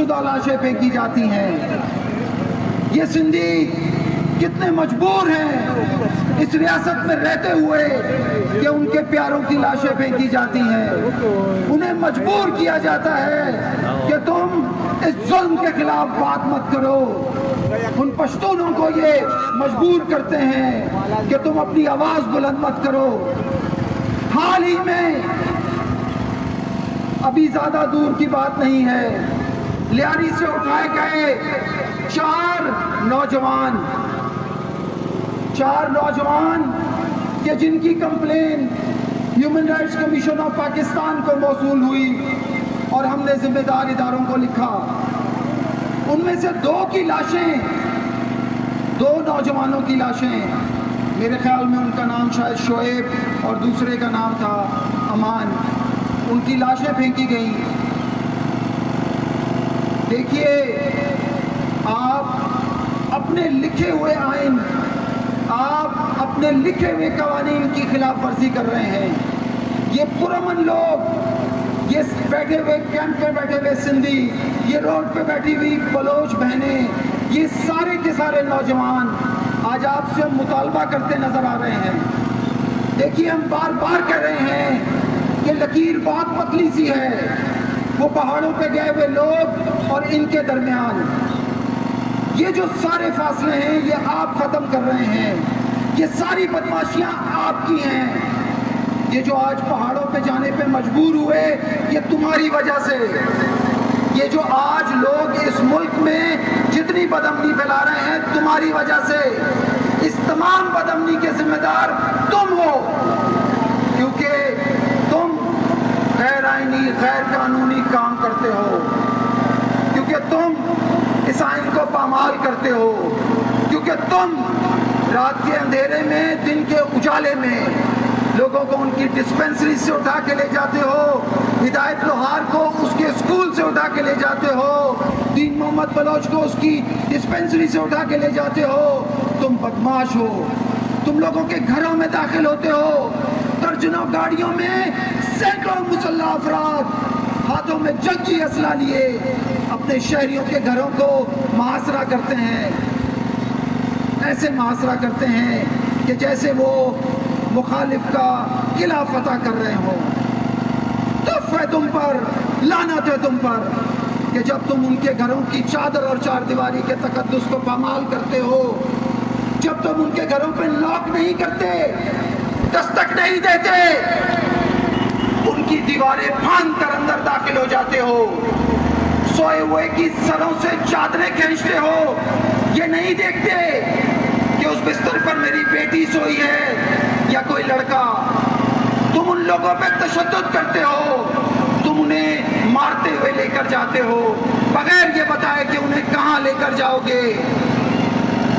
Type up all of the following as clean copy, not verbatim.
शादीशुदा लाशें फेंकी जाती हैं। ये सिंधी कितने मजबूर हैं इस रियासत में रहते हुए कि उनके प्यारों की लाशें फेंकी जाती हैं। उन्हें मजबूर किया जाता है कि तुम इस जुल्म के खिलाफ बात मत करो। उन पश्तूनों को ये मजबूर करते हैं कि तुम अपनी आवाज बुलंद मत करो। हाल ही में, अभी ज्यादा दूर की बात नहीं है, लियारी से उठाए गए चार नौजवान के जिनकी complain human rights commission of Pakistan को मौसूल हुई और हमने जिम्मेदार इदारों को लिखा। उनमें से दो नौजवानों की लाशें, मेरे ख्याल में उनका नाम शायद शोएब और दूसरे का नाम था अमान, उनकी लाशें फेंकी गई। देखिए, आप अपने लिखे हुए आइन, आप अपने लिखे हुए कवानीन की खिलाफ वर्जी कर रहे हैं। ये पुरअमन लोग, ये बैठे हुए कैंप पे बैठे हुए सिंधी, ये रोड पे बैठी हुई बलोच बहनें, ये सारे के सारे नौजवान आज आपसे मुतालबा करते नजर आ रहे हैं। देखिए, हम बार बार कह रहे हैं कि लकीर बहुत पतली सी है, वो पहाड़ों पे गए हुए लोग और इनके दरमियान ये जो सारे फासले हैं, ये आप खत्म कर रहे हैं। ये सारी बदमाशियां आपकी हैं। ये जो आज पहाड़ों पे जाने पे मजबूर हुए, ये तुम्हारी वजह से। ये जो आज लोग इस मुल्क में जितनी बदअमनी फैला रहे हैं, तुम्हारी वजह से। इस तमाम बदअमनी के जिम्मेदार तुम हो, क्योंकि तुम गैर आईनी, गैर कानूनी काम करते हो, क्योंकि तुम इस आइन को पामाल करते हो, क्योंकि तुम रात के अंधेरे में, दिन के उजाले में लोगों को उनकी डिस्पेंसरी से उठा के ले जाते हो, हिदायत लोहार को उसके स्कूल से उठा के ले जाते हो, दीन मोहम्मद बलोच को उसकी डिस्पेंसरी से उठा के ले जाते हो। तुम बदमाश हो। तुम लोगों के घरों में दाखिल होते हो, दर्जनों गाड़ियों में सैकड़ों मुसल्लह अफराद हाथों में जंगी असला लिए अपने शहरियों के घरों को मुहासरा करते हैं। ऐसे मुहासरा करते हैं कि जैसे वो मुखालिफ का किला फतह कर रहे हो। तौफ है तुम पर, लानत है तुम पर कि जब तुम उनके घरों की चादर और चारदीवारी के तकद्दुस को पामाल करते हो, जब तुम उनके घरों पे लॉक नहीं करते, दस्तक नहीं देते, उनकी दीवारें फांद कर अंदर दाखिल हो जाते हो, सोए हुए की सरों से चादरें खींचते हो, ये नहीं देखते कि उस बिस्तर पर मेरी बेटी सोई है या कोई लड़का। तुम उन लोगों पे तशद्दुद करते हो, तुम उन्हें मारते हुए लेकर जाते हो बगैर ये बताए कि उन्हें कहां लेकर जाओगे।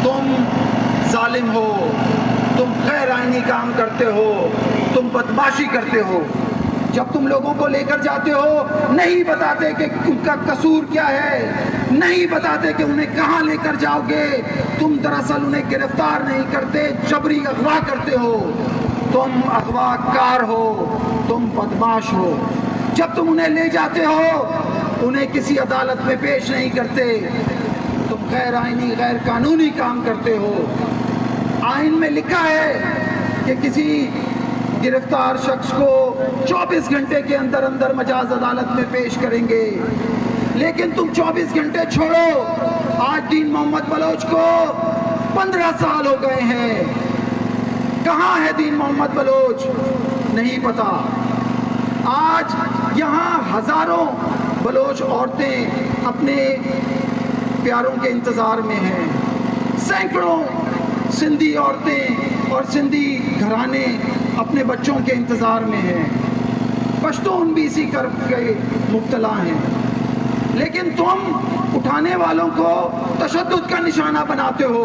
तुम जालिम हो, तुम गैर आईनी काम करते हो, तुम बदमाशी करते हो। जब तुम लोगों को लेकर जाते हो, नहीं बताते कि उनका कसूर क्या है, नहीं बताते कि उन्हें कहां लेकर जाओगे। तुम दरअसल उन्हें गिरफ्तार नहीं करते, जबरी अगवा करते हो। तुम अगवाकार हो, तुम बदमाश हो। जब तुम उन्हें ले जाते हो, उन्हें किसी अदालत में पेश नहीं करते, तुम गैर आईनी, गैर कानूनी काम करते हो। आइन में लिखा है कि किसी गिरफ्तार शख्स को 24 घंटे के अंदर अंदर मजाज अदालत में पेश करेंगे, लेकिन तुम 24 घंटे छोड़ो, आज दीन मोहम्मद बलोच को 15 साल हो गए हैं। कहाँ है दीन मोहम्मद बलोच? नहीं पता। आज यहाँ हजारों बलोच औरतें अपने प्यारों के इंतजार में हैं। सैकड़ों सिंधी औरतें और सिंधी घराने अपने बच्चों के इंतजार में हैं। पश्तून भी इसी कर्ब के मुब्तला हैं। लेकिन तुम उठाने वालों को तशद्दुद का निशाना बनाते हो।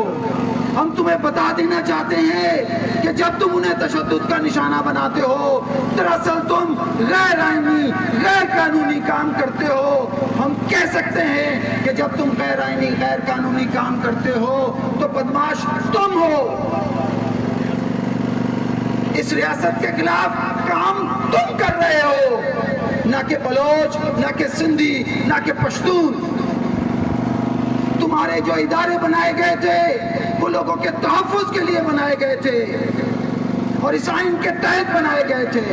हम तुम्हें बता देना चाहते हैं कि जब तुम उन्हें तशद्दुद का निशाना बनाते हो, दरअसल तुम गैर आईनी, गैर कानूनी काम करते हो। हम कह सकते हैं कि जब तुम गैर आईनी, गैर कानूनी काम करते हो तो बदमाश तुम हो। इस रियासत के खिलाफ काम तुम कर रहे हो, ना कि बलोच, ना कि सिंधी, ना कि पश्तून। हमारे जो इदारे बनाए गए थे वो लोगों के तहफ़्फ़ुज़ के लिए बनाए गए थे और इस आइन के तहत बनाए गए थे।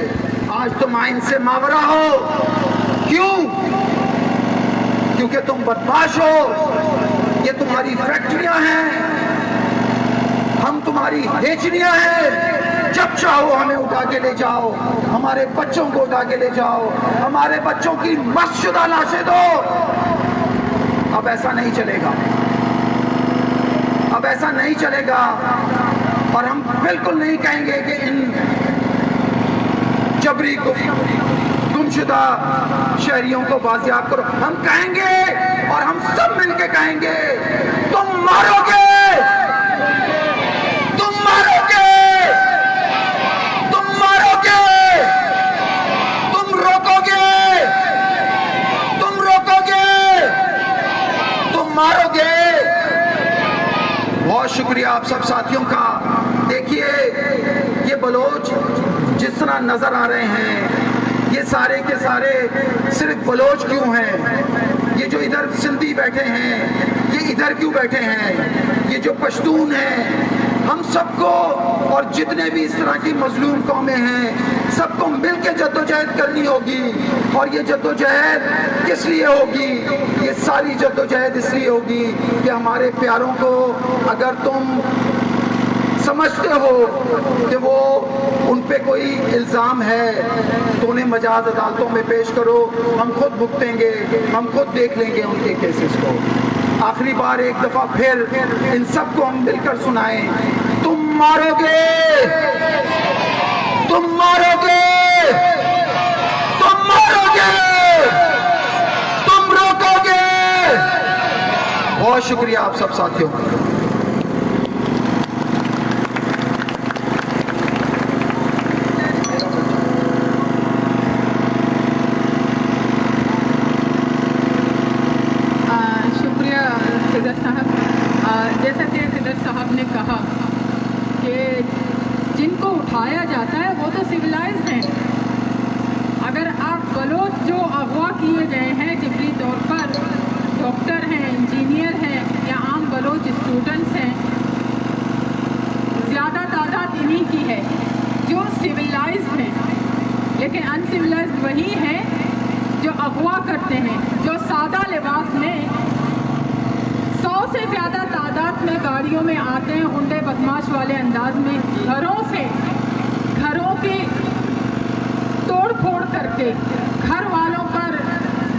आज तुम आइन से मावरा हो। क्यों? क्योंकि तुम बदमाश हो। ये तुम्हारी फैक्ट्रियां हैं, हम तुम्हारी हेचनियां हैं। जब चाहो हमें उठा के ले जाओ, हमारे बच्चों को उठा के ले जाओ, हमारे बच्चों की मस्जिदा लाशें दो। अब ऐसा नहीं चलेगा, अब ऐसा नहीं चलेगा। और हम बिल्कुल नहीं कहेंगे कि इन जबरी गुमशुदा शहरियों को बाजियाब करो। हम कहेंगे और हम सब मिलके कहेंगे, तुम मारोगे, तुम मारोगे, तुम मारोगे, तुम रोकोगे, तुम रोकोगे, तुम मारोगे। बहुत शुक्रिया आप सब साथियों का। देखिए ये बलोच जिस तरह नजर आ रहे हैं, ये सारे के सारे सिर्फ बलोच क्यों हैं? ये जो इधर सिंधी बैठे हैं, ये इधर क्यों बैठे हैं? ये जो पश्तून हैं, हम सबको और जितने भी इस तरह की मजलूम कौमें हैं, सबको मिलकर जद्दोजहद करनी होगी। और ये जद्दोजहद किस लिए होगी? ये सारी जद्दोजहद इसलिए होगी कि हमारे प्यारों को अगर तुम समझते हो कि वो उन पे कोई इल्ज़ाम है तो उन्हें मजाज अदालतों में पेश करो। हम खुद भुगतेंगे, हम खुद देख लेंगे उनके केसेस को। आखिरी बार एक दफ़ा फिर इन सबको हम मिलकर सुनाएं, तुम मारोगे, तुम मारोगे, तुम मारोगे, तुम रोकोगे। बहुत शुक्रिया आप सब साथियों का। जैसा कि सिद्दत साहब ने कहा कि जिनको उठाया जाता है वो तो सिविलाइज्ड हैं। अगर आप बलोच जो अगवा किए गए हैं जिबरी तौर पर, डॉक्टर हैं, इंजीनियर हैं या आम बलोच स्टूडेंट्स हैं, ज़्यादा तादाद इन्हीं की है जो सिविलाइज्ड हैं। लेकिन अनसिविलाइज्ड वही हैं जो अगवा करते हैं, जो सादा लिबास में 100 से ज़्यादा तादाद में गाड़ियों में आते हैं, गुंडे बदमाश वाले अंदाज में घरों की तोड़ फोड़ करके, घर वालों पर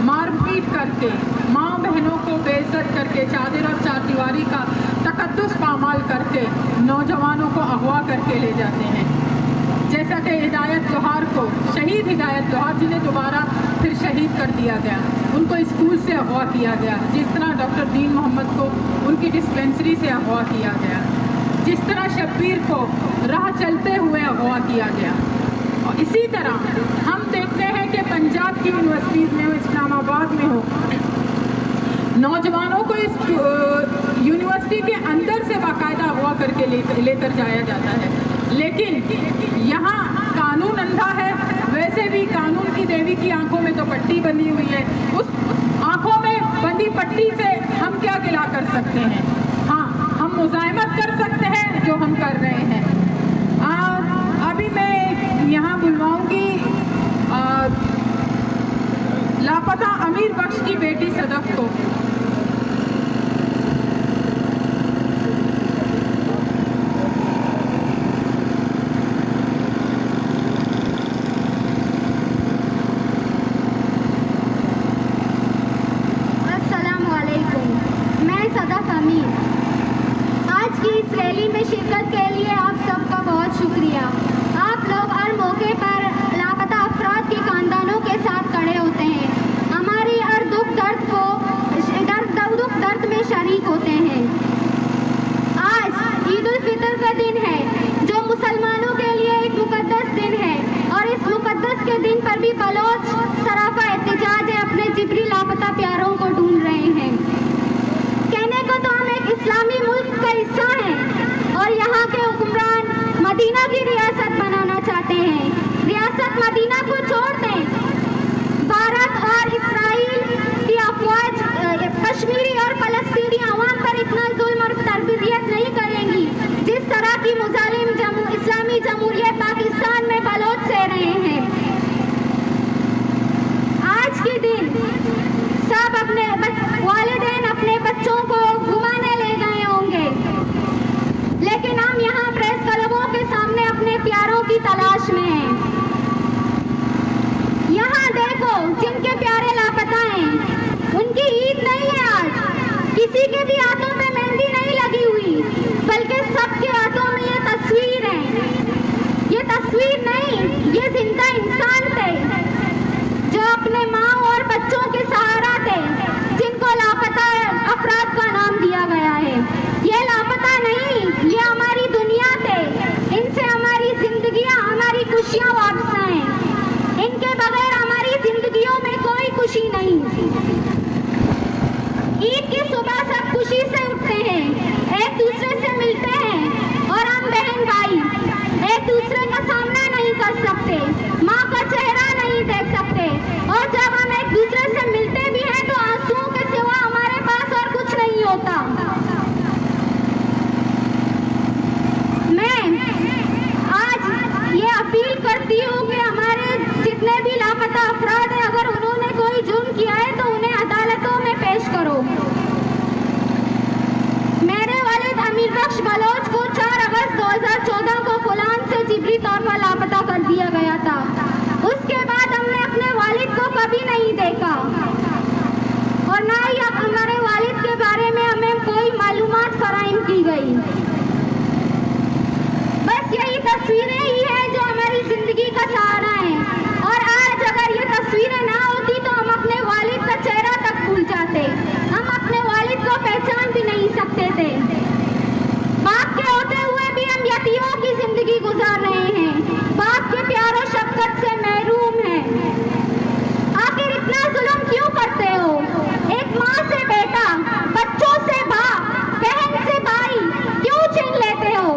मारपीट करके, माँ बहनों को बेइज्जत करके, चादर और चारदीवारी का तकद्दुस पामाल करके नौजवानों को अगवा करके ले जाते हैं। जैसा कि हिदायत जोहार को, शहीद हिदायत जोहार जिन्हें दोबारा फिर शहीद कर दिया गया, उनको स्कूल से अगवा किया गया। जिस तरह डॉक्टर दीन मोहम्मद को उनकी डिस्पेंसरी से अगवा किया गया, जिस तरह शब्बीर को राह चलते हुए अगवा किया गया। और इसी तरह हम देखते हैं कि पंजाब की यूनिवर्सिटीज़ में हो, इस्लामाबाद में हो, नौजवानों को इस यूनिवर्सिटी के अंदर से बाकायदा अगवा करके लेकर जाया जाता है। लेकिन यहाँ कानून अंधा है। वैसे भी कानून की देवी की आंखों में तो पट्टी बंधी हुई है। उस आंखों में बंधी पट्टी से हम क्या गिला कर सकते हैं? हाँ, हम मुज़ाहमत कर सकते हैं जो हम कर रहे हैं। अभी मैं यहाँ बुलवाऊंगी लापता अमीर बख्श की बेटी सदफ को। आज की इस रैली में शिरकत के लिए आप सबका बहुत शुक्रिया। आप लोग हर मौके पर लापता अफराद के खानदानों के साथ खड़े होते हैं, हमारी हर दुख दर्द में शरीक होते हैं। आज ईद उल फितर का दिन है जो मुसलमानों के लिए एक मुकद्दस दिन है, और इस मुकद्दस के दिन पर भी बलोच सराफा एहतजाज है, अपने जिबरी लापता प्यारों को ढूंढ रहे हैं। कहने को तो हम एक इस्लामी मुल्क का हिस्सा हैं और यहाँ के हुक्मरान मदीना की रियासत बनाना चाहते हैं। रियासत मदीना को छोड़ दें। भारत और इस्राइल की अफवाज कश्मीरी और फलस्तीनी अवाम पर इतना जुल्म और तरबियत नहीं करेंगी जिस तरह की मुजालिम इस्लामी जमहूरियत पाकिस्तान में बलोच सह रहे हैं। आज के दिन सब अपने वालिदैन अपने बच्चों को घुमाने ले गए होंगे, लेकिन हम यहाँ प्रेस क्लबों के सामने अपने प्यारों की तलाश में हैं। यहाँ देखो, जिनके प्यारे लापता हैं, उनकी ईद नहीं है आज, किसी के भी हाथों पे मेहंदी नहीं लगी हुई, बल्कि सबके हाथों में ये तस्वीर है। ये तस्वीर नहीं, ये जिंदा इंसान थे जो अपने माँ और बच्चों के सहारा थे, जिनको लापता अफराद का नाम दिया गया है। ये लापता नहीं, ये हमारी दुनिया थे, इनसे हमारी जिंदगियां, हमारी खुशियां वापस आए। इनके बगैर हमारी जिंदगियों में कोई खुशी नहीं। ईद की सुबह सब खुशी से उठते हैं, एक दूसरे से मिलते हैं और हम बहन भाई एक दूसरे का सामना नहीं कर सकते, माँ का चेहरा नहीं देख सकते, और जब हम एक दूसरे से मिलते भी हैं तो आंसुओं के सिवा हमारे पास और कुछ नहीं होता। मैं आज ये अपील करती हूँ कि हमारे जितने भी लापता अफराद हैं, अगर उन्होंने कोई जुर्म किया है तो उन्हें अदालतों में पेश करो। मेरे वालिद अमीर बख्श बलोच को 4 अगस्त 2014 को कुलान से जिबरी तौर पर लापता कर दिया गया था। उसके बाद हमने अपने वालिद को कभी नहीं देखा और ना ही हमारे वालिद के बारे में हमें कोई मालूमात फराहम की गई। बस यही तस्वीरें ही हैं जो हमारी जिंदगी का सहारा है, और आज अगर ये तस्वीरें ना होती तो हम अपने वालिद का चेहरा तक भूल जाते, हम अपने वालिद को पहचान भी नहीं सकते थे। बाप के होते हुए भी हम यतीमों की जिंदगी गुजार रहे हैं, बाप के प्यार और शफकत से महरूम हैं। आखिर इतना जुल्म क्यों करते हो? एक माँ से बेटा, बच्चों से बाप, बहन से भाई क्यों छीन लेते हो?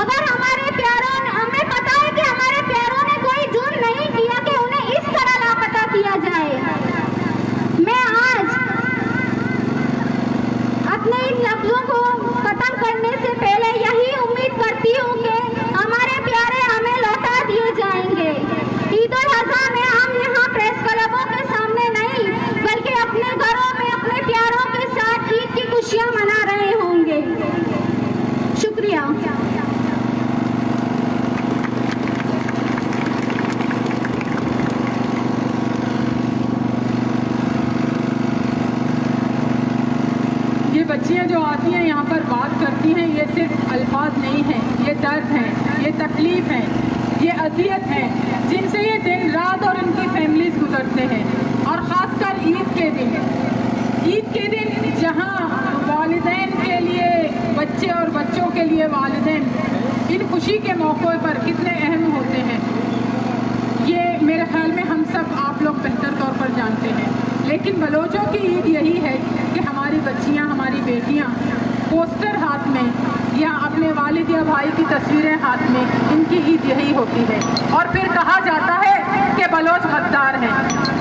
अगर हमारे प्यारों ने, हमें पता है कि हमारे प्यारों ने कोई जुर्म नहीं किया कि उन्हें इस तरह लापता किया जाए। मैं आज अपने इन लफ्जों को खत्म करने से पहले यही उम्मीद करती हूँ कि हमारे प्यारे हमें लौटा दिए जाएंगे। ईद उल अज़हा में हम यहाँ प्रेस क्लबों के सामने नहीं, बल्कि अपने घरों में अपने प्यारों के साथ ईद की खुशियाँ मना रहे होंगे। शुक्रिया। ये बच्चियां जो आती हैं यहाँ पर बात करती हैं, ये सिर्फ अल्फाज नहीं हैं, ये दर्द हैं, ये तकलीफ है, ये अजियत है, जिनसे ये दिन रात और इनकी फैमिलीज गुजरते हैं। और ख़ासकर ईद के दिन जहाँ वालिदैन के लिए बच्चे और बच्चों के लिए वालिदैन इन खुशी के मौक़ों पर कितने अहम होते हैं, ये मेरे ख्याल में हम सब आप लोग बेहतर तौर पर जानते हैं। लेकिन बलोचों की ईद यही है कि हमारी बच्चियां, हमारी बेटियां पोस्टर हाथ में या अपने वालिद या भाई की तस्वीरें हाथ में, इनकी ईद यही होती है। और फिर कहा जाता है कि बलोच गद्दार हैं।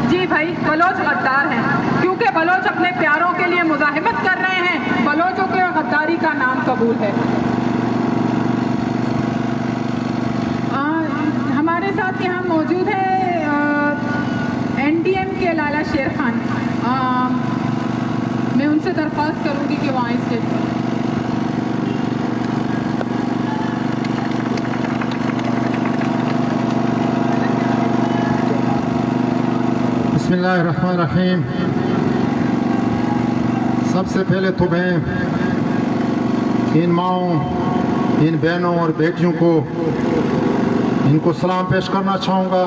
जी भाई, बलोच गद्दार हैं, क्योंकि बलोच अपने प्यारों के लिए मुजाहिमत कर रहे हैं। बलोचों के गद्दारी का नाम कबूल है। हमारे साथ यहाँ मौजूद है NDM के लाला शेर खान। मैं उनसे दरख्वास्त करूँगी कि वहाँ स्टेज पर। बिस्मिल्लाहिर्रहमानिर्रहीम। सबसे पहले तो मैं इन माँओं, इन बहनों और बेटियों को इनको सलाम पेश करना चाहूँगा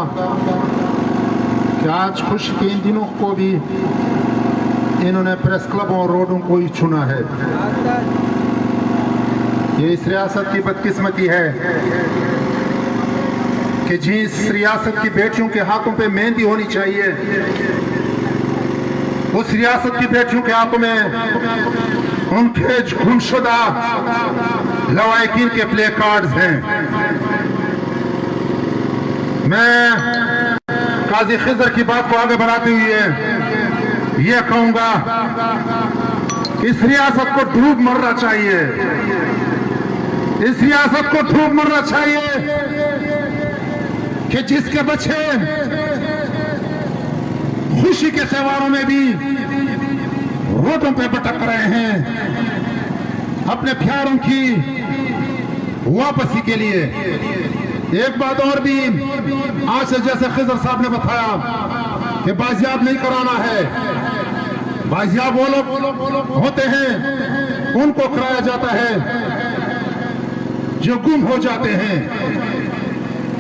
कि आज खुशी के इन दिनों को भी इन्होंने प्रेस क्लबों और रोडों को ही चुना है। ये इस रियासत की बदकिस्मती है कि जिस रियासत की बेटियों के हाथों पे मेहंदी होनी चाहिए, उस रियासत की बेटियों के हाथों में उनके गुमशुदा लवाहिकीन के प्ले कार्ड्स हैं। मैं काजी खिजर की बात को आगे बढ़ाते हुए ये कहूंगा इस रियासत को डूब मरना चाहिए, इस रियासत को डूब मरना चाहिए कि जिसके बच्चे खुशी के त्योहारों में भी रोडों पे भटक रहे हैं अपने प्यारों की वापसी के लिए। एक बात और भी, आज से जैसे खिजर साहब ने बताया कि बाजियाब नहीं कराना है, बाजियाब वो लोग होते हैं उनको कराया जाता है जो गुम हो जाते हैं।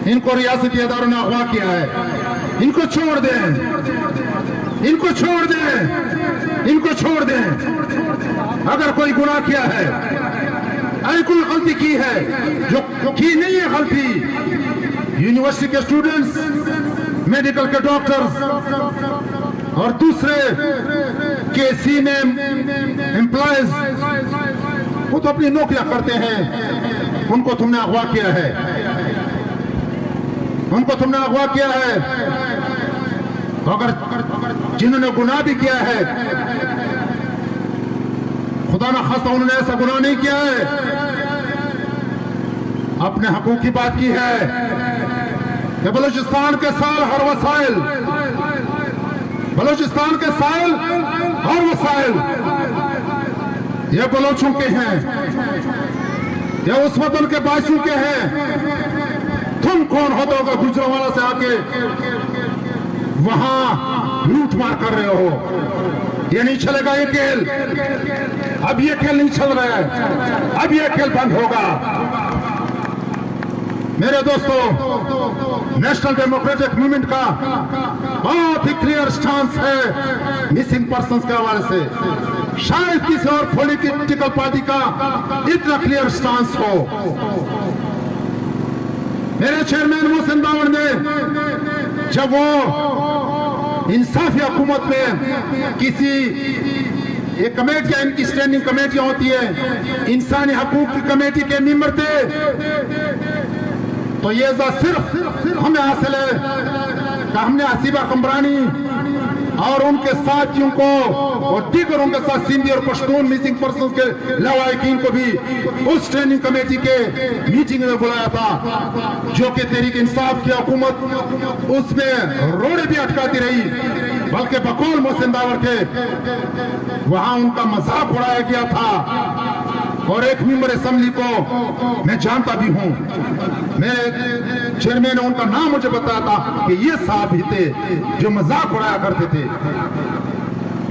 इनको रियासती इदारों ने अगवा किया है, इनको छोड़ दें, इनको छोड़ दें, इनको छोड़ दें। अगर कोई गुनाह किया है, अगर कोई गलती की है, जो की नहीं है गलती, यूनिवर्सिटी के स्टूडेंट्स, मेडिकल के डॉक्टर्स और दूसरे केसी में एम्प्लॉयज, वो तो अपनी नौकरियां करते हैं, उनको तुमने अगवा किया है, उनको तुमने अगवा किया है। अगर जिन्होंने गुनाह भी किया है, खुदा ना खास्ता उन्होंने ऐसा गुनाह नहीं किया है, अपने हकूक की बात की है कि बलूचिस्तान के साल हर वसाइल, बलूचिस्तान के साल हर वसाइल ये बलोचों के हैं, ये उस वतन के बासियों के हैं। तुम कौन होते होगा गुजरांवाला से आके वहां लूट मार कर रहे हो? ये नहीं चलेगा ये खेल, अब ये खेल नहीं चल रहा है, अब ये खेल बंद होगा। मेरे दोस्तों, नेशनल डेमोक्रेटिक मूवमेंट का बहुत ही क्लियर स्टांस है मिसिंग पर्संस के हवाले से। शायद किसी और पॉलिटिकल पार्टी का इतना क्लियर स्टांस हो। मेरे चेयरमैन मोहसिन दावड़ ने जब वो इंसाफी हुकूमत में किसी एक कमेटियां, इनकी स्टैंडिंग कमेटियां होती है, इंसानी हकूक की कमेटी के मेंबर थे, तो ये सिर्फ हमें हासिल है कि हमने हसीबा कमरानी और उनके साथियों को और दीगरों के साथ सिंधी और पश्तून मिसिंग पर्संस के लवाहिकीन को भी उस स्टैंडिंग कमेटी के मीटिंग में बुलाया था, जो कि तहरीक इंसाफ की हुकूमत उसमें रोड़े भी अटकाती रही, बल्कि बकौल मोहसिन दावड़ के वहां उनका मजाक उड़ाया गया था। और एक मेंबर असेंबली को मैं जानता भी हूं, मेरे चेयरमैन ने उनका नाम मुझे बताया था कि ये साहब ही थे जो मजाक उड़ाया करते थे।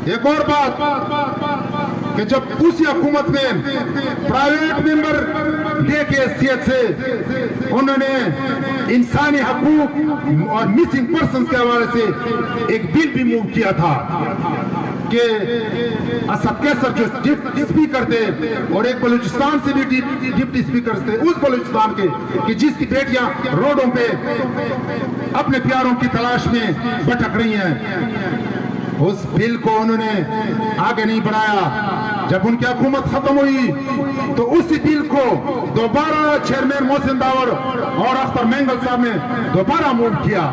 एक और बात कि जब उसी हुकूमत में प्राइवेट मेंबर डे के हैसियत से उन्होंने इंसानी हकूक और मिसिंग पर्सन के हवाले से एक बिल भी मूव किया था कि असद कैसर जो डिप्टी स्पीकर थे और एक बलूचिस्तान से भी डिप्टी स्पीकर थे, उस बलूचिस्तान के कि जिसकी बेटियां रोडों पे अपने प्यारों की तलाश में भटक रही हैं, उस बिल को उन्होंने आगे नहीं बढ़ाया। जब उनकी हुकूमत खत्म हुई तो उसी बिल को दोबारा चेयरमैन मोहसिन दावड़ और अख्तर मेंगल साहब ने दोबारा मूव किया।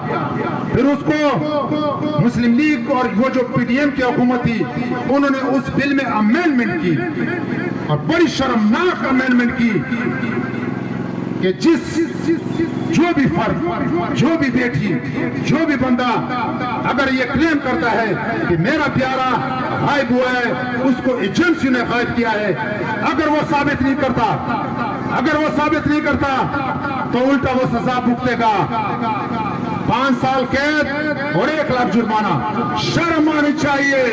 फिर उसको मुस्लिम लीग और वो जो पीडीएम की हुकूमत थी, उन्होंने उस बिल में अमेंडमेंट की और बड़ी शर्मनाक अमेंडमेंट की कि जो भी फर्द, जो भी बेटी, जो भी बंदा अगर ये क्लेम करता है कि मेरा प्यारा गायब हुआ है, उसको एजेंसी ने गायब किया है, अगर वो साबित नहीं करता, अगर वो साबित नहीं करता तो उल्टा वो सजा भुगतेगा, 5 साल कैद और 1 लाख जुर्माना। शर्म आनी चाहिए,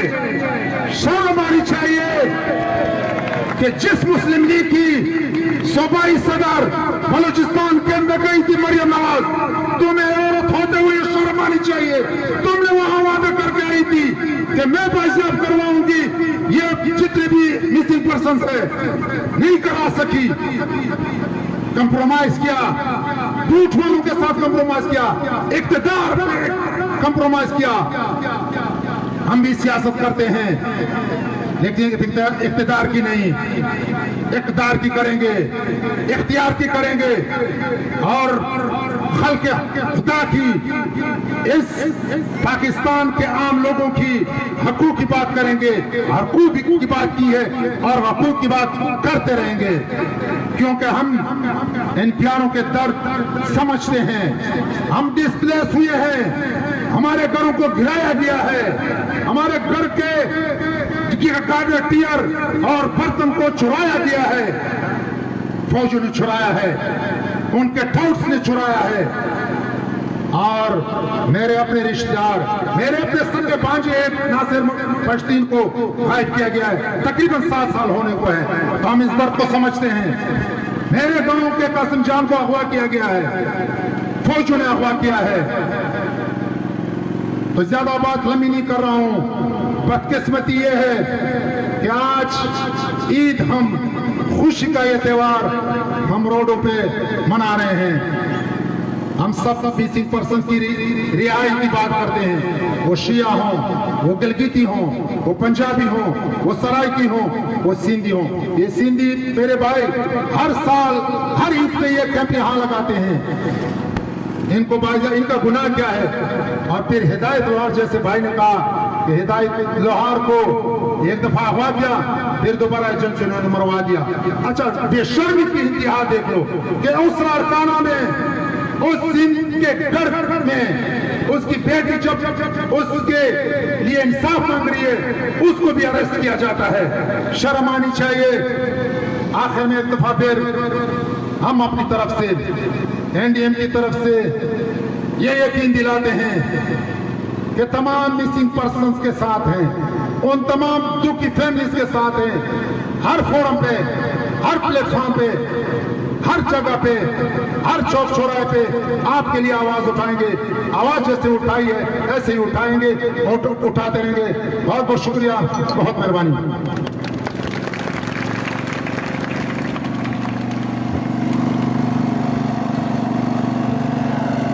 शर्म आनी चाहिए कि जिस मुस्लिम लीग की सूबाई सदर बलूचिस्तान के अंदर गई थी मरियम नवाज, तुम्हें औरत होते हुए शर्म आनी चाहिए। तुमने वहां वादा करके आई थी कि मैं बाजियाब करवाऊंगी, ये जितने भी मिसिंग पर्सन है नहीं करा सकी, कंप्रोमाइज किया, झूठ वालों के साथ कंप्रोमाइज किया, इक्तिदार पे कंप्रोमाइज किया। हम भी सियासत करते हैं लेकिन इख्तियार की नहीं, इख्तियार की करेंगे, इख्तियार की करेंगे और खल्क़े खुदा की, इस पाकिस्तान के आम लोगों की हकूक़ की बात करेंगे। हकूक़ की बात की है और हकूक़ की बात करते रहेंगे, क्योंकि हम इन प्यारों के दर्द समझते हैं। हम डिस्प्लेस हुए हैं, हमारे घरों को गिराया गया है, हमारे घर के टीयर और बर्तन को चुराया गया है, फौजों ने चुराया है, उनके टाउट्स ने चुराया है। और मेरे अपने रिश्तेदार, मेरे अपने सगे भांजे नासिर पश्तीन को गायब किया गया है, तकरीबन 7 साल होने को है। तो हम इस दर्द को समझते हैं। मेरे गांव के कासिम जान को अगवा किया गया है, फौजों ने अगवा किया है। तो ज्यादा बात लंबी नहीं कर रहा हूं। बदकिस्मती ये है कि आज ईद हम खुशी का ये त्योहार हम रोडों पे मना रहे हैं। हम सब 20% की रियायत की बात करते हैं, वो शिया हो, वो गिलगिती हो, वो पंजाबी हो, वो सराइकी हो, वो सिंधी हो। ये सिंधी मेरे भाई हर साल हर ईद पे ये कैंप यहाँ लगाते हैं। इनको इनका गुनाह क्या है? और फिर हिदायत लोहार जैसे भाई ने कहा कि हिदायत लोहार को एक दफा अगवा किया, फिर दोबारा जंग से उन्होंने मरवा दिया। अच्छा, बेशर्मी की इंतहा देख लो कि उस अरकाना में, उस सिंध के घर में उसकी बेटी जब उसके लिए इंसाफ मांग रही है, उसको भी अरेस्ट किया जाता है। शर्म आनी चाहिए। आखिर में एक दफा फिर हम अपनी तरफ से, एनडीएम की तरफ से ये यकीन दिलाते हैं कि तमाम मिसिंग पर्सन्स के साथ हैं, उन तमाम दुखी फैमिलीज के साथ हैं। हर फोरम पे, हर प्लेटफॉर्म पे, हर जगह पे, हर चौक चौराहे पे आपके लिए आवाज उठाएंगे। आवाज जैसे उठाई है ऐसे ही उठाएंगे और उठाते रहेंगे। बहुत बहुत शुक्रिया, बहुत मेहरबानी।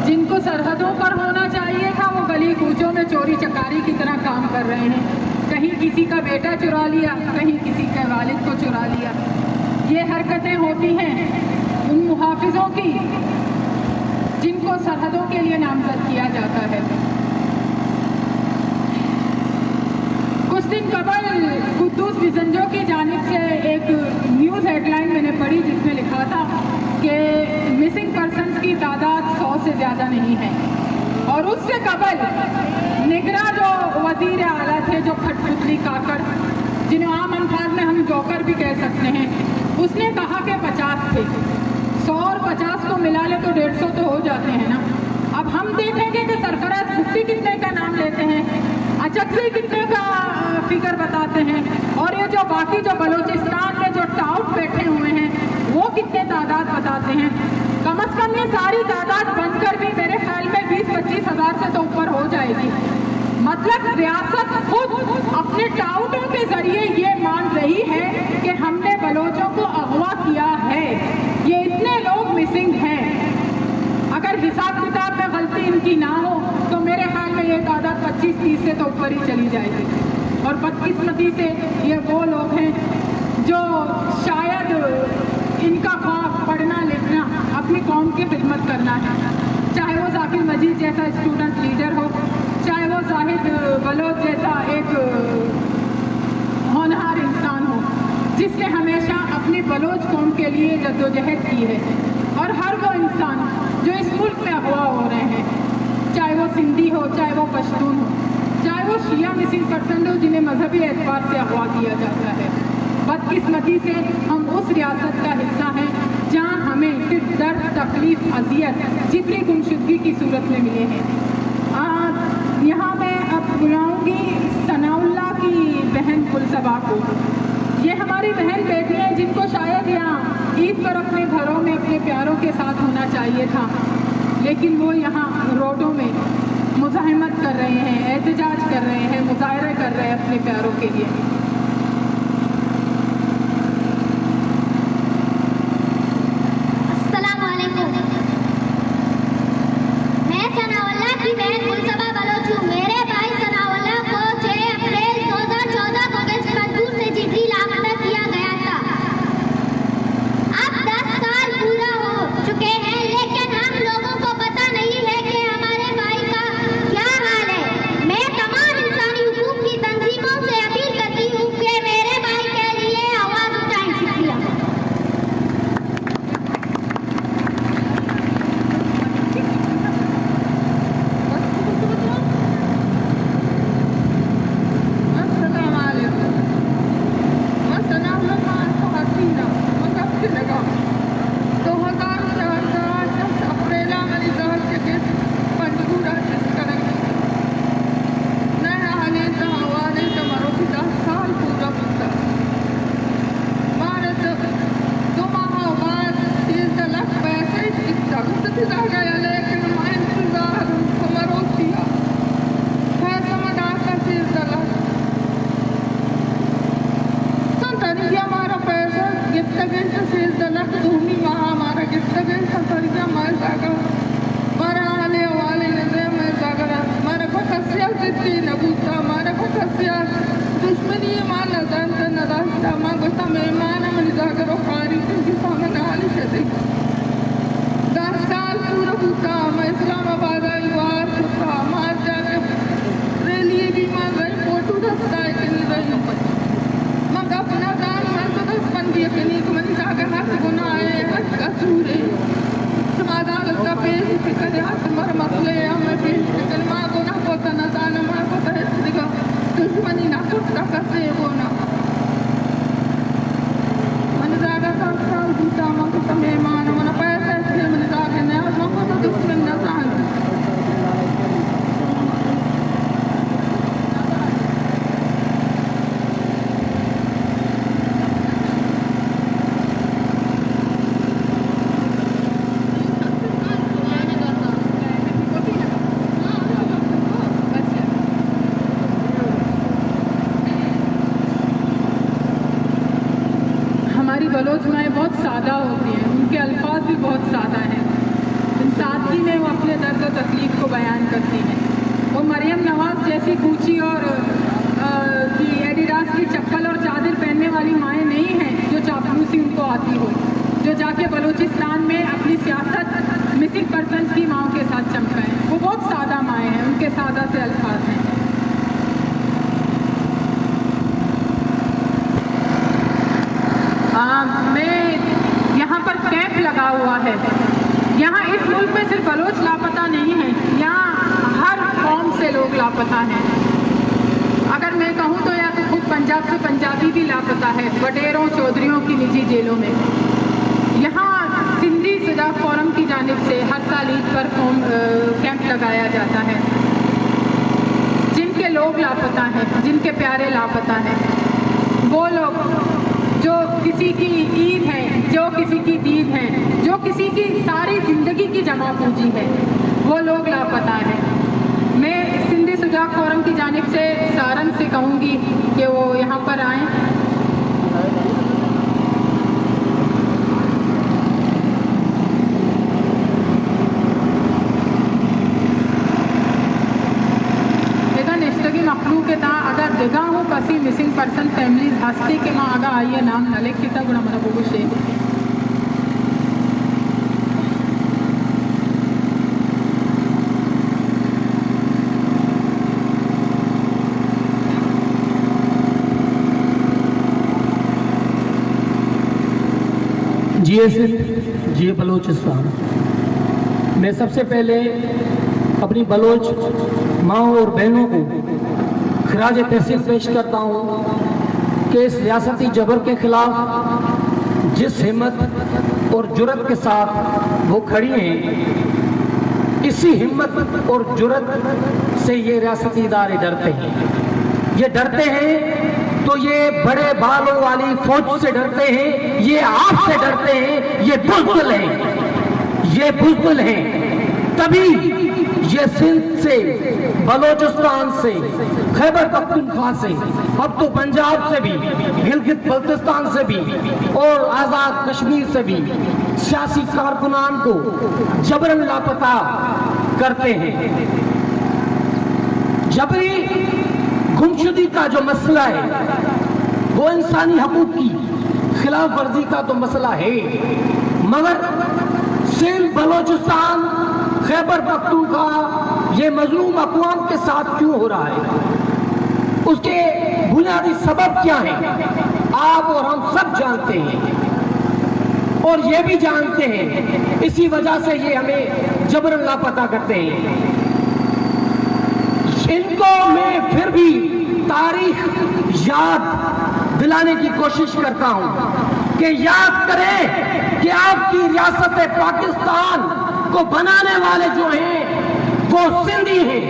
जिनको सरहदों पर होना चाहिए था वो गली कूचों में चोरी चकारी की तरह काम कर रहे हैं। कहीं किसी का बेटा चुरा लिया, कहीं किसी के वालिद को चुरा लिया। ये हरकतें होती हैं उन मुहाफिजों की जिनको सरहदों के लिए नामजद किया जाता है। कुछ दिन कबल कुद्दूस बिजंजो की जानिब से एक न्यूज़ हेडलाइन मैंने पढ़ी जिसमें लिखा था कि मिसिंग पर्सन्स की तादाद 100 से ज़्यादा नहीं है। और उससे कबल निगरा जो वजीर आला थे, जो खटपुतली काकर, जिन्हें आम अल्फाज में हम जोकर भी कह सकते हैं, उसने कहा कि 50 थे। 100 और 50 को मिला ले तो 150 तो हो जाते हैं ना। अब हम देखेंगे कि सरफराज मुफ्ती कितने का नाम लेते हैं, अचकज़ई कितने का फिगर बताते हैं, और ये जो बाकी जो बलूचिस्तान में जो टाउट बैठे हुए हैं वो कितने तादाद बताते हैं। कम से कम ये सारी तादाद बनकर भी मेरे ख्याल में 20-25 हज़ार से तो ऊपर हो जाएगी। मतलब रियासत खुद अपने टाउटों के जरिए ये मान रही है कि हमने बलोचों को अगवा किया है। ये इतने लोग मिसिंग हैं। अगर हिसाब किताब में गलती इनकी ना हो तो मेरे ख्याल में ये तादाद 25-30 से तो ऊपर ही चली जाएगी। और बदकिस्मती से ये वो लोग हैं जो शायद इनका ख्वाब पढ़ना लिखना अपनी कौम की खिदमत करना है, चाहे वो जाकिर मजीद जैसा स्टूडेंट लीडर हो, चाहे वो जाहिद बलोच जैसा एक होनहार इंसान हो जिसने हमेशा अपनी बलोच कौम के लिए जद्दोजहद की है। और हर वो इंसान जो इस मुल्क में अगवा हो रहे हैं, चाहे वो सिंधी हो, चाहे वो पश्तून हो, चाहे वो शिया मिसिंग पर्सन हो जिन्हें मजहबी एतबार से अगवा किया जाता है। बदकिस्मती से हम उस रियासत का हिस्सा हैं जहाँ हमें सिर्फ दर्द, तकलीफ, अजियत, जिब्री गुमशुदगी की सूरत में मिले हैं। यहाँ मैं अब बुलाऊंगी सनाउल्लाह की बहन कुलसबा को। ये हमारी बहन बेटी हैं जिनको शायद यहाँ ईद पर अपने घरों में अपने प्यारों के साथ होना चाहिए था, लेकिन वो यहाँ रोडों में मुज़ाहमत कर रहे हैं, एहतजाज कर रहे हैं, मुजाहरे कर रहे हैं अपने प्यारों के लिए। अब 10 साल पूरा हो चुके हैं, लेकिन हम लोगों को कसया दुश्मनी मान नजर नदाश्ता मां गोता मेहमान मन जागर खारी की सामने नाल शदे 10 साल पूरा होता मैं इस्लामाबाद आई वार होता मार जाके रैली भी मार रही फोटो दस्ता है कि नहीं रही मग अपना दान मैं तो 10 बंदी के नहीं तो मन जाकर हाथ गुना है हट कसूर है समाधान का पेश करे हाथ मर मसले हमें पेश कलमा गुना होता ना दान मां होता है दिखा दुश्मनी ना कुत्ता कसे वो ना मन जागा का दूता मां को मेहमान मन पैसे से मन जाके ना मां को तो दुश्मन ना जान हमारी बलोच माएँ बहुत सादा होती हैं, उनके अल्फाज भी बहुत सादा हैं। इन सादगी में वो अपने दर्द और तकलीफ को बयान करती हैं। वो मरियम नवाज जैसी कूची और एडिडास की चप्पल और चादर पहनने वाली माएँ नहीं हैं जो चापलूसी उनको आती हो, जो जाके बलूचिस्तान में अपनी सियासत मिसिंग पर्सन की माओं के साथ चमकाएं। वो बहुत सादा माएँ हैं, उनके सादा से अल्फाज हैं। में यहाँ पर कैंप लगा हुआ है। यहाँ इस मुल्क में सिर्फ बलोच लापता नहीं है, यहाँ हर कौम से लोग लापता हैं। अगर मैं कहूँ तो या तो खुद पंजाब से पंजाबी भी लापता है, वडेरों चौधरियों की निजी जेलों में। यहाँ सिंधी सुजा फोरम की जानिब से हर साल ईद पर कैंप लगाया जाता है। जिनके लोग लापता हैं, जिनके प्यारे लापता हैं, वो लोग जो किसी की ईद है, जो किसी की दीद है, जो किसी की सारी ज़िंदगी की जमा पूंजी है, वो लोग लापता हैं। मैं सिंधी सुजाग फोरम की जानिब से सारन से कहूँगी कि वो यहाँ पर आएँ। मखलूक था अगर जगह हो कसी मिसिंग पर्सन फैमिली हस्ती के माँ आगा आइए नाम न लिख किता गुना मना बोगो से जी बलूचिस्तान। मैं सबसे पहले अपनी बलोच माओ और बहनों को खराज तहसीन पेश करता हूँ कि इस रियासती जबर के खिलाफ जिस हिम्मत और जुर्रत के साथ वो खड़ी हैं, इसी हिम्मत और जुर्रत से ये रियासती इदारे डरते हैं। ये डरते हैं तो ये बड़े बालों वाली फौज से डरते हैं, ये आपसे डरते हैं, ये बुज़दिल हैं, ये बुज़दिल हैं। तभी ये सिंध से, बलोचिस्तान से, खैबर पख्तूनख्वा से, अब तो पंजाब से भी, गिलगित बल्तिस्तान से भी और आज़ाद कश्मीर से भी सियासी कारकुनान को जबरन लापता करते हैं। जबरी गुमशुदगी का जो मसला है वो इंसानी हकूक की खिलाफ वर्जी का तो मसला है, मगर सिंध, बलोचिस्तान, खैबर पख्तूनख्वा ये मजलूम अक़वाम के साथ क्यों हो रहा है, उसके बुनियादी सबब क्या है आप और हम सब जानते हैं। और ये भी जानते हैं इसी वजह से ये हमें जबरन लापता करते हैं। इनको मैं फिर भी तारीख याद दिलाने की कोशिश करता हूं कि याद करें कि आपकी रियासत पाकिस्तान को बनाने वाले जो हैं वो सिंधी हैं।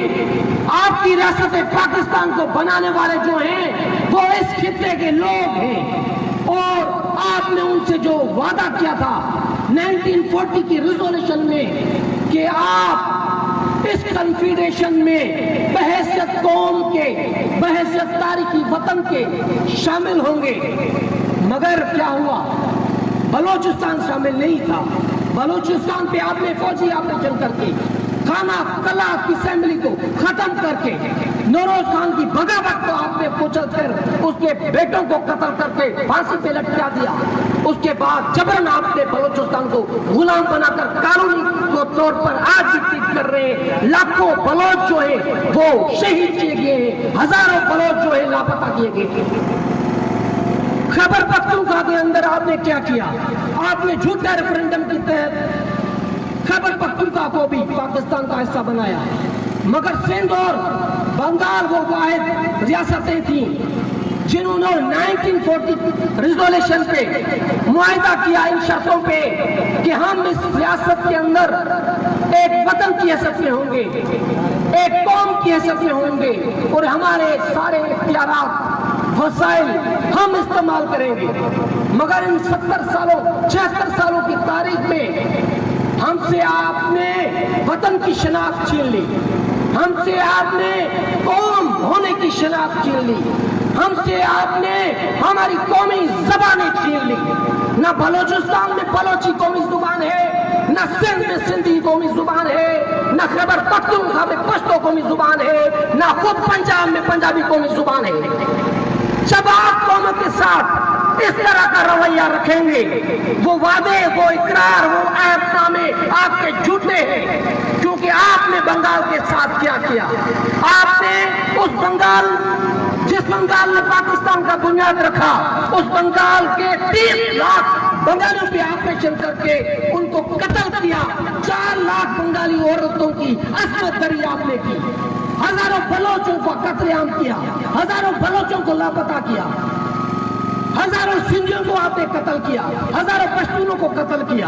आपकी रियासत पाकिस्तान को बनाने वाले जो हैं वो इस खित्ते के लोग हैं। और आपने उनसे जो वादा किया था 1940 की रिजोल्यूशन में कि आप इस कन्फेडरेशन में बहैसियत कौम के, बहैसियत तारीखी वतन के शामिल होंगे, मगर क्या हुआ, बलोचिस्तान शामिल नहीं था। बलोचिस्तान पे आपने फौजी ऑपरेशन करके खाना कला की असेंबली को खत्म करके नौरोज खान की बगावत को आपने कुचल कर उसके बेटों को कत्ल करके फांसी पे लटका दिया। उसके बाद जबरन आपने बलोचिस्तान को गुलाम बनाकर कानूनी तौर पर आज भी ट्रीट कर रहे हैं। लाखों बलोच जो है वो शहीद किए गए हैं, हजारों बलोच जो है लापता किए गए। खैबर पख्तूनख्वा के अंदर आपने क्या किया? आपने झूठा रेफरेंडम के तहत खैबर पख्तूनख्वा को भी पाकिस्तान का हिस्सा बनाया, मगर सिंध और बंगाल वो वाहिद रियासतें थी जिन्होंने 1940 रिजोल्यूशन पे मुआहिदा किया इन शर्तों पे कि हम इस रियासत के अंदर एक वतन की हैसियत में होंगे, एक कौम की हैसियत में होंगे और हमारे सारे इख्तियारात वसाइल हम इस्तेमाल करेंगे। मगर इन 70 सालों 76 सालों की तारीख में हमसे आपने वतन की शनाख्त छीन ली, हमसे आपने कौम होने की शनाख्त छीन ली, हमसे आपने हमारी कौमी ज़बानें छीन ली। न बलोचिस्तान में बलोची कौमी जुबान है, न सिंध में सिंधी कौमी जुबान है, न खैबर पख्तूनख्वा में पश्तो कौमी जुबान है, न खुद पंजाब में पंजाबी कौमी जुबान है। जब आप कौमों के साथ इस तरह का रवैया रखेंगे, वो वादे, वो इकरार, वो ऐहदनामे आपके झूठे हैं, क्योंकि आपने बंगाल के साथ क्या किया? आपने उस बंगाल, जिस बंगाल ने पाकिस्तान का बुनियाद रखा, उस बंगाल के 30 लाख बंगालियों पे ऑपरेशन करके उनको कत्ल किया। 4 लाख बंगाली औरतों की अस्मत दरी आपने की, हजारों बलोचों को कत्लेआम किया, हजारों बलोचों को लापता किया, हजारों सिंधियों को आपने कत्ल किया, हजारों पश्तूनों को कत्ल किया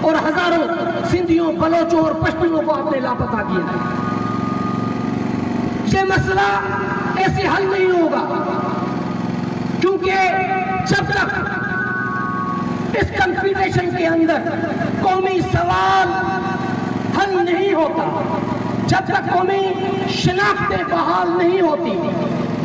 और हजारों सिंधियों, बलोचों और पश्तूनों को आपने लापता किया। ये मसला ऐसे हल नहीं होगा, क्योंकि जब तक इस कन्फेडरेशन के अंदर कौमी सवाल हल नहीं होता, जब तक कौमी शनाख्तें बहाल नहीं होती,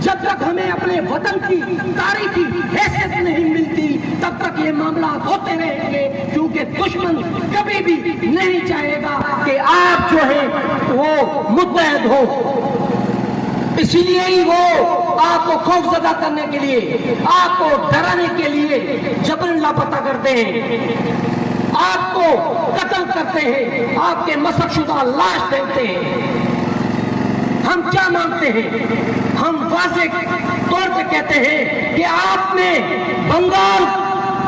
जब तक हमें अपने वतन की तारीखी हैसियत नहीं मिलती, तब तक ये मामला होते रहेंगे, क्योंकि दुश्मन कभी भी नहीं चाहेगा कि आप जो है वो मुत्तहद हो। इसीलिए ही वो आपको खौफजदा करने के लिए, आपको डराने के लिए जबरन लापता करते हैं, आपको कत्ल करते हैं, आपके मसकशुदा लाश देते हैं। हम क्या मांगते हैं? हम वाज़ेह तौर पे कहते हैं कि आपने बंगाल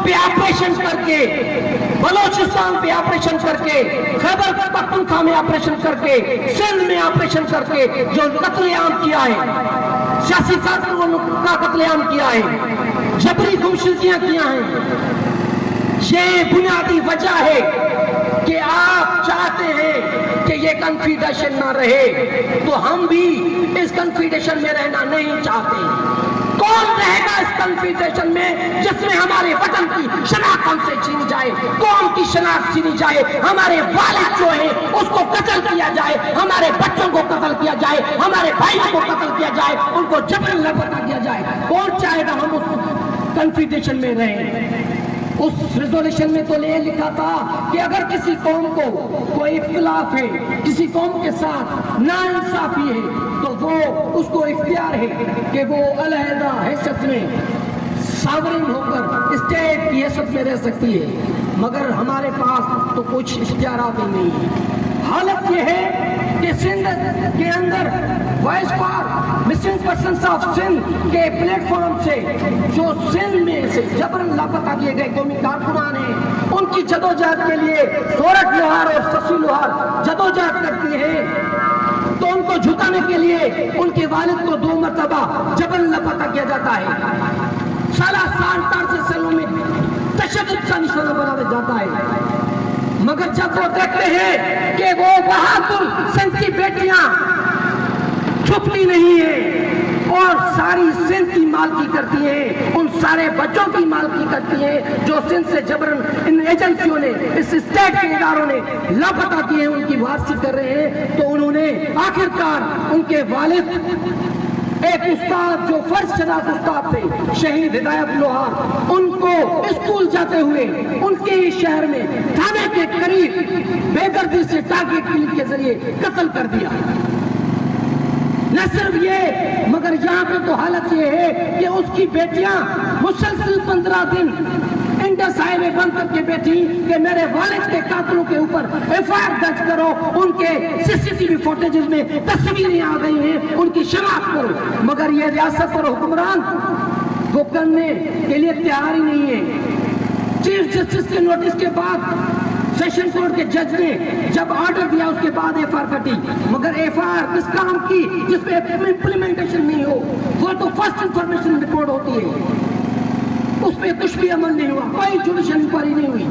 पे ऑपरेशन करके, बलोचिस्तान पे ऑपरेशन करके, खैबर पख्तूनख्वा में ऑपरेशन करके, सिंध में ऑपरेशन करके जो कत्लेआम किया है, सियासी कातिलों का कत्लेआम किया है, जबरी गुमशुदगियां किया हैं, ये बुनियादी वजह है कि आप चाहते हैं कि ये कन्फेडरेशन ना रहे, तो हम भी इस कन्फेडरेशन में रहना नहीं चाहते। कौन रहेगा इस कन्फेडरेशन में जिसमें हमारे वतन की शनाख्त हमसे छीनी जाए, कौम की शनाख्त छीनी जाए, हमारे वालिद जो है उसको कत्ल किया जाए, हमारे बच्चों को कत्ल किया जाए, हमारे भाइयों को कत्ल किया जाए, उनको जबरन लापता किया जाए? कौन चाहेगा हम उस कन्फेडरेशन में रहें? उस रिजोल्यूशन में तो ये लिखा था कि अगर किसी कौम को कोई इख्तिलाफ है, किसी कौम के साथ नाइंसाफी है, तो वो उसको इख्तियार है कि वो अलहदा हैसियत में सावरिन होकर स्टेट की हैसियत में रह सकती है। मगर हमारे पास तो कुछ इख्तियारात ही नहीं है। हालत ये है कि सिंध के अंदर voice for missing persons of Sindh के प्लेटफॉर्म से जो सिंध में से जबरन लापता किए गए कौमी कारकुनान हैं, उनकी जदोजहद के लिए सोरठ लोहार और शशि लोहार जदोजहद करती है, तो उनको झुकाने के लिए उनके वालिद को 2 मरतबा जबरन लापता किया जाता है। साला से सेलों में तशद्दुद का निशाना बनाया जाता है। मगर जब वो देखते हैं कि वो बहादुर सिंध की बेटियां छुपती नहीं है और सारी सिंध की मालकी करती है, उन सारे बच्चों की मालकी करती है जो सिंध से जबरन इन एजेंसियों ने, इस स्टेट के इदारों ने लापता किए, उनकी वारसी कर रहे हैं, तो उन्होंने आखिरकार उनके वालिद, एक उस्ताद जो फर्ज शनास उस्ताद थे, शहीद हिदायत लोहार, उनको स्कूल जाते हुए उनके ही शहर में थाने के करीब बेदर्दी से के क्लिक के जरिए कत्ल कर दिया। न सिर्फ ये, मगर यहाँ पे तो हालत ये है कि उसकी बेटियां मुसलसल 15 दिन इंडस हाईवे बंद करके बैठी कि मेरे वालिद के कातलों के ऊपर एफआईआर दर्ज करो, उनके सीसीटीवी फुटेजेस में तस्वीरें आ गई हैं, उनकी शनाख्त करो। मगर ये रियासत और हुक्मरान वो करने के लिए तैयार ही नहीं है। चीफ जस्टिस के नोटिस के बाद सेशन कोर्ट के जज ने जब ऑर्डर दिया उसके बाद एफआईआर कटी, मगर एफआईआर किस काम की जिसपे इम्प्लीमेंटेशन नहीं हो? वो तो फर्स्ट इंफॉर्मेशन रिपोर्ट होती है, उसपे कुछ भी अमल नहीं हुआ, कोई जुडिशियल इंक्वायरी नहीं हुई।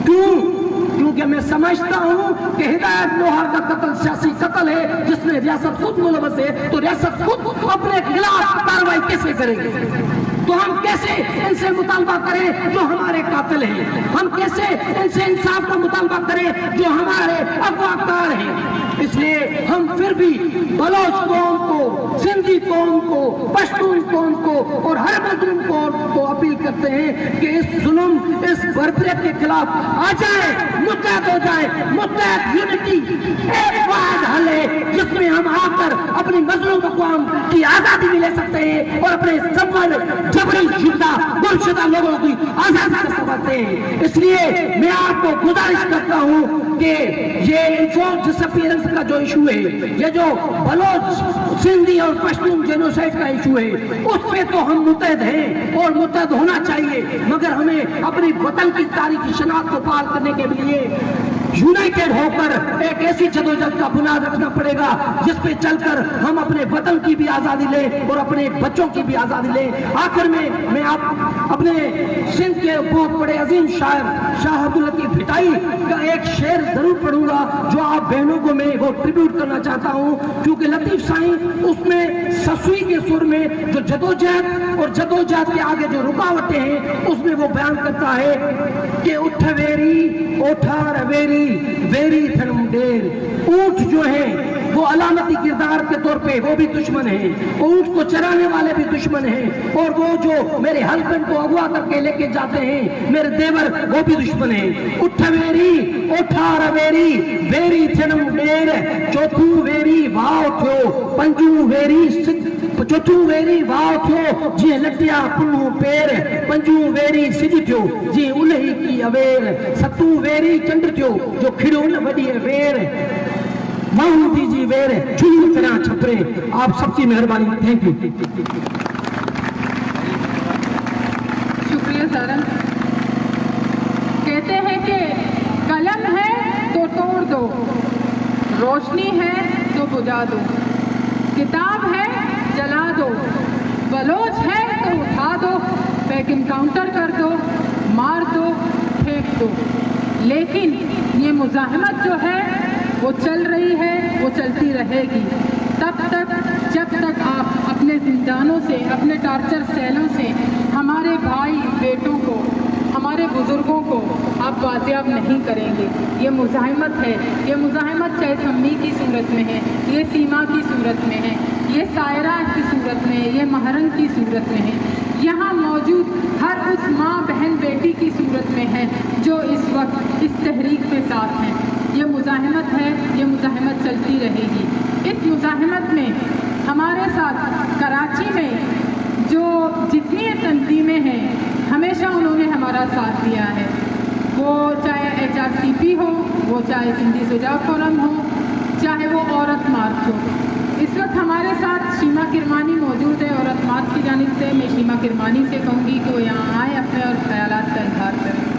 क्यों? क्योंकि मैं समझता हूं कि हिदायत लोहार का कत्ल सियासी कत्ल है जिसमें रियासत खुद मुलवस है, तो रियासत खुद अपने खिलाफ कार्रवाई कैसे करेगी? तो हम कैसे इनसे मुतालबा करें जो हमारे कातिल हैं? हम कैसे इनसे इंसाफ का मुतालबा करें जो हमारे अगवाकार हैं? इसलिए हम फिर भी बलोच कौम को, सिंधी कौम को, पश्तून कौम को और हर मुस्लिम कौम को अपील करते हैं कि इस जुल्म, इस बर्बरियत के खिलाफ आ जाए, मुत्तहद हो जाए। मुत्तहद यूनिटी एक वाहिद हल है जिसमें हम आकर अपनी मजलूम अक़वाम की आजादी भी ले सकते हैं और अपने संवर जबरी शुदा गुमशुदा लोगों की आजादी कर सकते हैं। इसलिए मैं आपको गुजारिश करता हूं कि ये इन्फोर्स्ड डिसअपीयरेंस का जो इशू है, ये जो बलोच, सिंधी और पश्तून जेनोसाइड का इशू है, उस पे तो हम मुत्तहद हैं और मुत्तहद होना चाहिए, मगर हमें अपनी वतन की तारीखी शनाख्त को पार करने के लिए यूनाइटेड होकर एक ऐसी जदोजहद का बुनियाद रखना पड़ेगा जिसपे चलकर हम अपने वतन की भी आजादी लें और अपने बच्चों की भी आजादी लें। आखिर में मैं आप अपने सिंध के बहुत बड़े अजीम शायर शाह अब्दुल लतीफ भिटाई का एक शेर जरूर पढ़ूंगा जो आप बहनों को मैं वो ट्रिब्यूट करना चाहता हूं, क्योंकि लतीफ साईं उसमें ससुई के सुर में जो जदोजहद और जदोजहद के आगे जो रुकावटें हैं उसमें वो बयान करता है कि उठ वेरी ओठार वेरी वेरी थनम डेर। ऊंट जो है वो अलामती किरदार के तौर पे वो भी दुश्मन है, ऊंट को चराने वाले भी दुश्मन हैं, और वो जो मेरे हस्बैंड को अगवा करके लेके जाते हैं मेरे देवर, वो भी दुश्मन है। उठ वेरी ओठार वेरी वेरी थनम डेर, चौथू वेरी वाव थियो, पंजू वेरी चौथू वेरी वाव थियो, जी लटिया पुन्नू पेर, पंजू वेरी सिज थियो, जी उलही की अवेर, सतू वेरी चंड थियो, जो खिड़ो न वडी वेर, माहू दीजी वेर, चुनी तरह छपरे। आप सबकी मेहरबानी, थैंक यू। शुक्रिया सारन। कहते हैं कि कलम है तो तोड़ दो, रोशनी है तो बुझा दो, किताब है जला दो, बलोच है तो उठा दो, बैक इनकाउंटर कर दो, मार दो, फेंक दो। लेकिन ये मुजाहिमत जो है वो चल रही है, वो चलती रहेगी तब तक जब तक आप अपने जिंदानों से, अपने टॉर्चर सेलों से हमारे भाई बेटों को, हमारे बुजुर्गों को आप वाजियाब नहीं करेंगे। ये मुजाहिमत है, ये मुजाहिमत चाहे सम्मी की सूरत में है, ये सीमा की सूरत में है, ये सायरा की सूरत में है, ये महरन की सूरत में है, यहाँ मौजूद हर उस माँ बहन बेटी की सूरत में है जो इस वक्त इस तहरीक में साथ हैं। ये मुजाहिमत है, ये मुजाहिमत चलती रहेगी। इस मुजाहिमत में हमारे साथ कराची में जो जितनी तंजीमें हैं हमेशा उन्होंने हमारा साथ दिया है, वो चाहे HRCP हो, वो चाहे सिंधी सुजाव फोरम हो, चाहे वो औरत मार्च हो। इस वक्त हमारे साथ शीमा किरमानी मौजूद है औरत मार्च की जानिब से। मैं शीमा किरमानी से कहूँगी कि वो यहाँ आए, अपने और ख्यालात का इजहार करें।